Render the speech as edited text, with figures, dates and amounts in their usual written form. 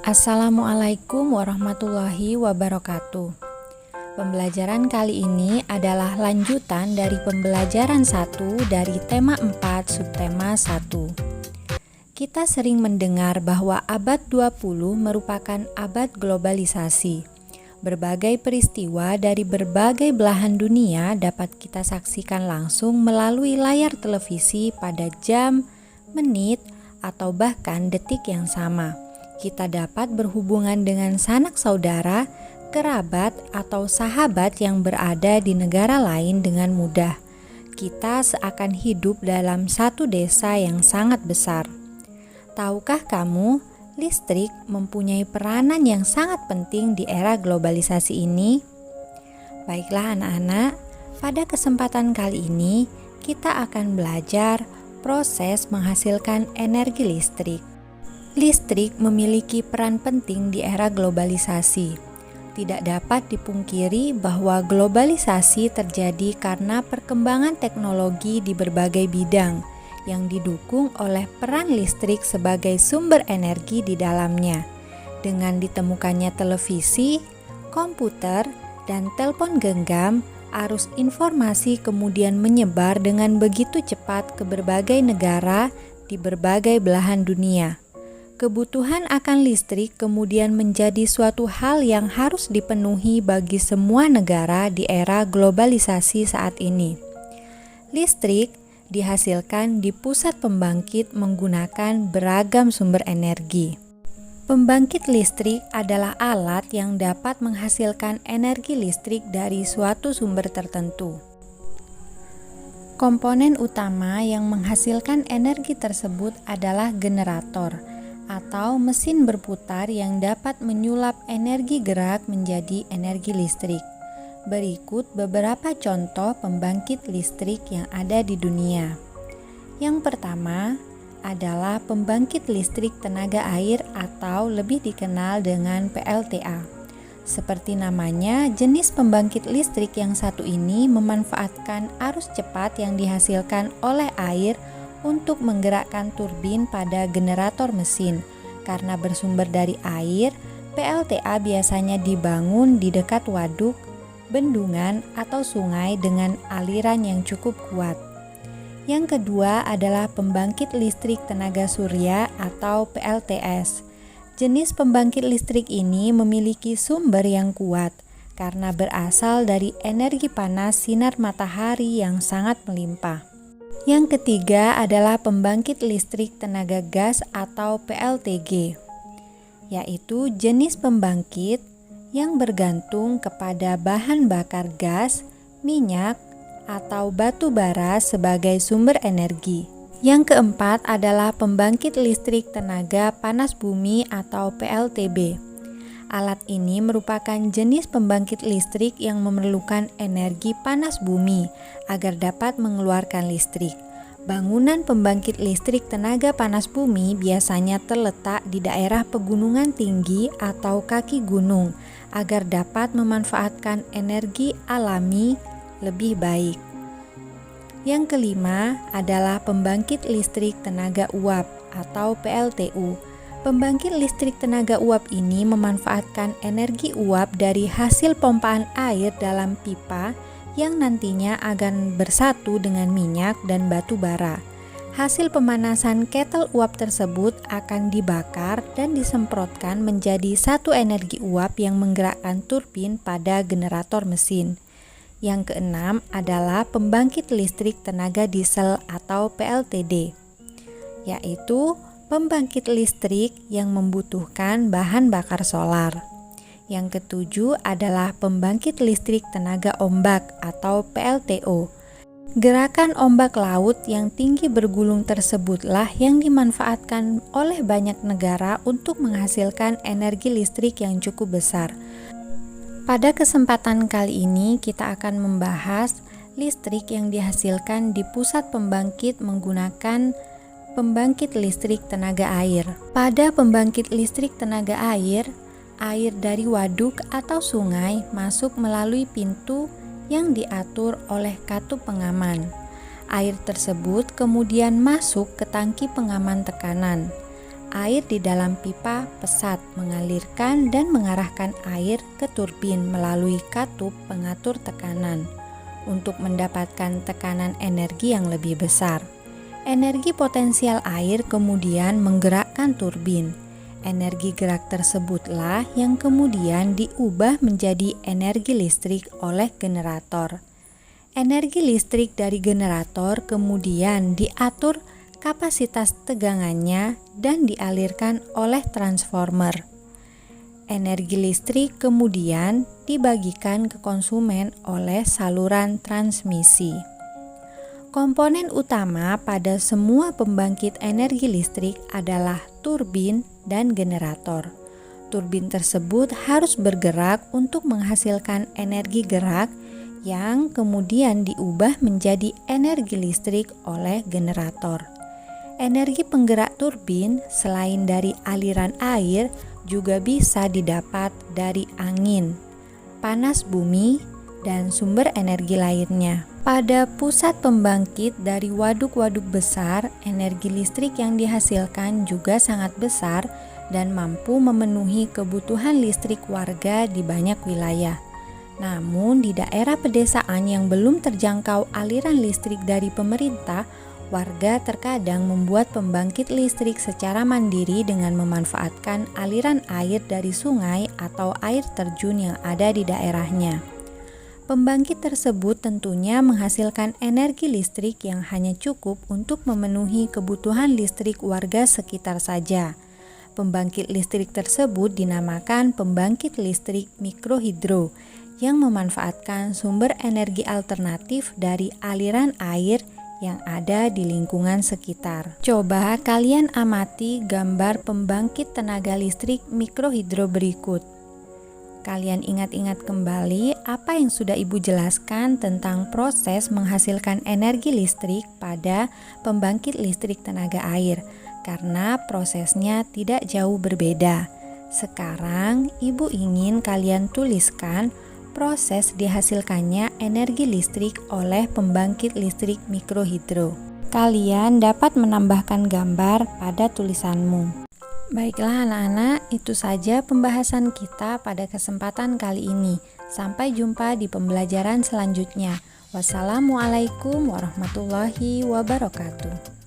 Assalamualaikum warahmatullahi wabarakatuh. Pembelajaran kali ini adalah lanjutan dari pembelajaran 1 dari tema 4 subtema 1. Kita sering mendengar bahwa abad 20 merupakan abad globalisasi. Berbagai peristiwa dari berbagai belahan dunia dapat kita saksikan langsung melalui layar televisi pada jam, menit, atau bahkan detik yang sama. Kita dapat berhubungan dengan sanak saudara, kerabat, atau sahabat yang berada di negara lain dengan mudah. Kita seakan hidup dalam satu desa yang sangat besar. Tahukah kamu, listrik mempunyai peranan yang sangat penting di era globalisasi ini? Baiklah anak-anak, pada kesempatan kali ini kita akan belajar proses menghasilkan energi listrik. Listrik memiliki peran penting di era globalisasi. Tidak dapat dipungkiri bahwa globalisasi terjadi karena perkembangan teknologi di berbagai bidang yang didukung oleh peran listrik sebagai sumber energi di dalamnya. Dengan ditemukannya televisi, komputer, dan telepon genggam, arus informasi kemudian menyebar dengan begitu cepat ke berbagai negara di berbagai belahan dunia. Kebutuhan akan listrik kemudian menjadi suatu hal yang harus dipenuhi bagi semua negara di era globalisasi saat ini. Listrik dihasilkan di pusat pembangkit menggunakan beragam sumber energi. Pembangkit listrik adalah alat yang dapat menghasilkan energi listrik dari suatu sumber tertentu. Komponen utama yang menghasilkan energi tersebut adalah generator atau mesin berputar yang dapat menyulap energi gerak menjadi energi listrik. Berikut beberapa contoh pembangkit listrik yang ada di dunia. Yang pertama adalah pembangkit listrik tenaga air atau lebih dikenal dengan PLTA. Seperti namanya, jenis pembangkit listrik yang satu ini memanfaatkan arus cepat yang dihasilkan oleh air untuk menggerakkan turbin pada generator mesin. Karena bersumber dari air, PLTA biasanya dibangun di dekat waduk, bendungan, atau sungai dengan aliran yang cukup kuat. Yang kedua adalah pembangkit listrik tenaga surya atau PLTS. Jenis pembangkit listrik ini memiliki sumber yang kuat karena berasal dari energi panas sinar matahari yang sangat melimpah. Yang ketiga adalah pembangkit listrik tenaga gas atau PLTG, yaitu jenis pembangkit yang bergantung kepada bahan bakar gas, minyak, atau batu bara sebagai sumber energi. Yang keempat adalah pembangkit listrik tenaga panas bumi atau PLTB. Alat ini merupakan jenis pembangkit listrik yang memerlukan energi panas bumi agar dapat mengeluarkan listrik. Bangunan pembangkit listrik tenaga panas bumi biasanya terletak di daerah pegunungan tinggi atau kaki gunung agar dapat memanfaatkan energi alami lebih baik. Yang kelima adalah pembangkit listrik tenaga uap atau PLTU. Pembangkit listrik tenaga uap ini memanfaatkan energi uap dari hasil pompaan air dalam pipa yang nantinya akan bersatu dengan minyak dan batu bara. Hasil pemanasan ketel uap tersebut akan dibakar dan disemprotkan menjadi satu energi uap yang menggerakkan turbin pada generator mesin. Yang keenam adalah pembangkit listrik tenaga diesel atau PLTD, yaitu pembangkit listrik yang membutuhkan bahan bakar solar. Yang ketujuh adalah pembangkit listrik tenaga ombak atau PLTO. Gerakan ombak laut yang tinggi bergulung tersebutlah yang dimanfaatkan oleh banyak negara untuk menghasilkan energi listrik yang cukup besar. Pada kesempatan kali ini kita akan membahas listrik yang dihasilkan di pusat pembangkit menggunakan pembangkit listrik tenaga air. Pada pembangkit listrik tenaga air, air dari waduk atau sungai masuk melalui pintu yang diatur oleh katup pengaman. Air tersebut kemudian masuk ke tangki pengaman tekanan. air di dalam pipa pesat mengalirkan dan mengarahkan air ke turbin melalui katup pengatur tekanan untuk mendapatkan tekanan energi yang lebih besar. Energi potensial air kemudian menggerakkan turbin. Energi gerak tersebutlah yang kemudian diubah menjadi energi listrik oleh generator. Energi listrik dari generator kemudian diatur kapasitas tegangannya dan dialirkan oleh transformer. Energi listrik kemudian dibagikan ke konsumen oleh saluran transmisi. Komponen utama pada semua pembangkit energi listrik adalah turbin dan generator. Turbin tersebut harus bergerak untuk menghasilkan energi gerak yang kemudian diubah menjadi energi listrik oleh generator. Energi penggerak turbin selain dari aliran air juga bisa didapat dari angin, panas bumi, dan sumber energi lainnya. Pada pusat pembangkit dari waduk-waduk besar, energi listrik yang dihasilkan juga sangat besar dan mampu memenuhi kebutuhan listrik warga di banyak wilayah. Namun di daerah pedesaan yang belum terjangkau aliran listrik dari pemerintah, warga terkadang membuat pembangkit listrik secara mandiri dengan memanfaatkan aliran air dari sungai atau air terjun yang ada di daerahnya. Pembangkit tersebut tentunya menghasilkan energi listrik yang hanya cukup untuk memenuhi kebutuhan listrik warga sekitar saja. Pembangkit listrik tersebut dinamakan pembangkit listrik mikrohidro yang memanfaatkan sumber energi alternatif dari aliran air yang ada di lingkungan sekitar. Coba kalian amati gambar pembangkit tenaga listrik mikrohidro berikut. Kalian ingat-ingat kembali apa yang sudah Ibu jelaskan tentang proses menghasilkan energi listrik pada pembangkit listrik tenaga air, karena prosesnya tidak jauh berbeda. Sekarang Ibu ingin kalian tuliskan proses dihasilkannya energi listrik oleh pembangkit listrik mikrohidro. Kalian dapat menambahkan gambar pada tulisanmu. Baiklah anak-anak, itu saja pembahasan kita pada kesempatan kali ini. Sampai jumpa di pembelajaran selanjutnya. Wassalamualaikum warahmatullahi wabarakatuh.